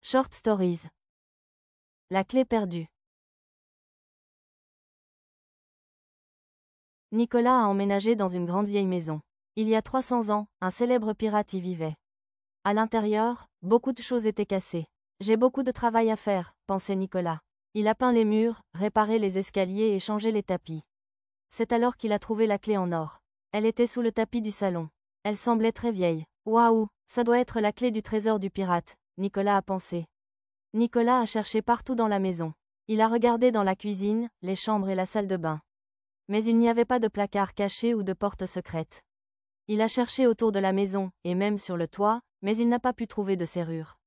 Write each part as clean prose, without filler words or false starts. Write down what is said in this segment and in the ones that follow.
Short Stories. La clé perdue. Nicolas a emménagé dans une grande vieille maison. Il y a 300 ans, un célèbre pirate y vivait. À l'intérieur, beaucoup de choses étaient cassées. J'ai beaucoup de travail à faire, pensait Nicolas. Il a peint les murs, réparé les escaliers et changé les tapis. C'est alors qu'il a trouvé la clé en or. Elle était sous le tapis du salon. Elle semblait très vieille. Waouh, ça doit être la clé du trésor du pirate, Nicolas a pensé. Nicolas a cherché partout dans la maison. Il a regardé dans la cuisine, les chambres et la salle de bain. Mais il n'y avait pas de placard caché ou de porte secrète. Il a cherché autour de la maison, et même sur le toit, mais il n'a pas pu trouver de serrure.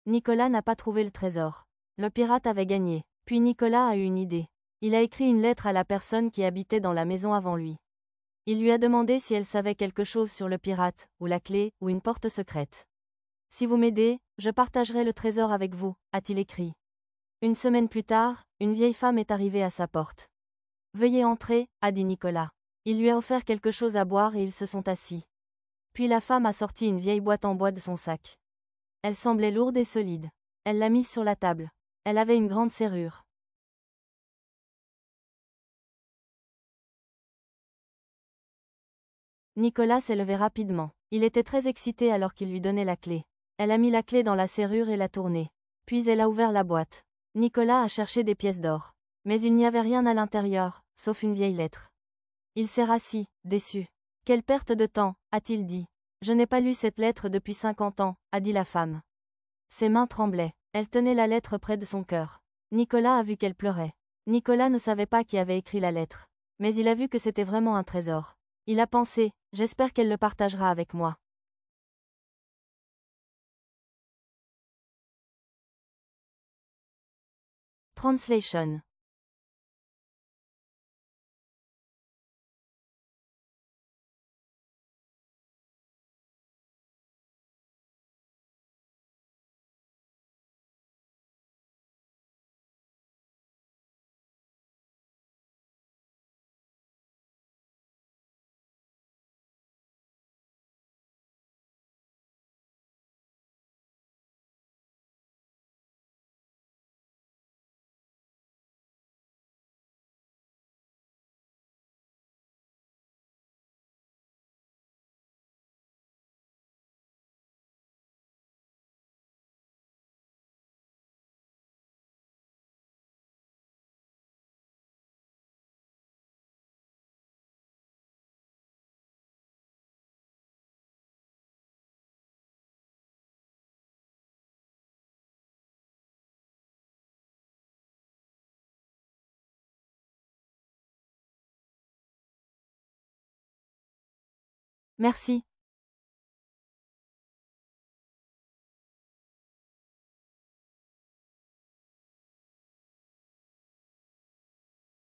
Nicolas n'a pas trouvé le trésor. Le pirate avait gagné. Puis Nicolas a eu une idée. Il a écrit une lettre à la personne qui habitait dans la maison avant lui. Il lui a demandé si elle savait quelque chose sur le pirate, ou la clé, ou une porte secrète. Si vous m'aidez, je partagerai le trésor avec vous, a-t-il écrit. Une semaine plus tard, une vieille femme est arrivée à sa porte. Veuillez entrer, a dit Nicolas. Il lui a offert quelque chose à boire et ils se sont assis. Puis la femme a sorti une vieille boîte en bois de son sac. Elle semblait lourde et solide. Elle l'a mise sur la table. Elle avait une grande serrure. Nicolas s'est levé rapidement. Il était très excité alors qu'il lui donnait la clé. Elle a mis la clé dans la serrure et l'a tournée. Puis elle a ouvert la boîte. Nicolas a cherché des pièces d'or. Mais il n'y avait rien à l'intérieur, sauf une vieille lettre. Il s'est rassis, déçu. Quelle perte de temps, a-t-il dit. Je n'ai pas lu cette lettre depuis 50 ans, a dit la femme. Ses mains tremblaient. Elle tenait la lettre près de son cœur. Nicolas a vu qu'elle pleurait. Nicolas ne savait pas qui avait écrit la lettre. Mais il a vu que c'était vraiment un trésor. Il a pensé, j'espère qu'elle le partagera avec moi. Translation. Merci,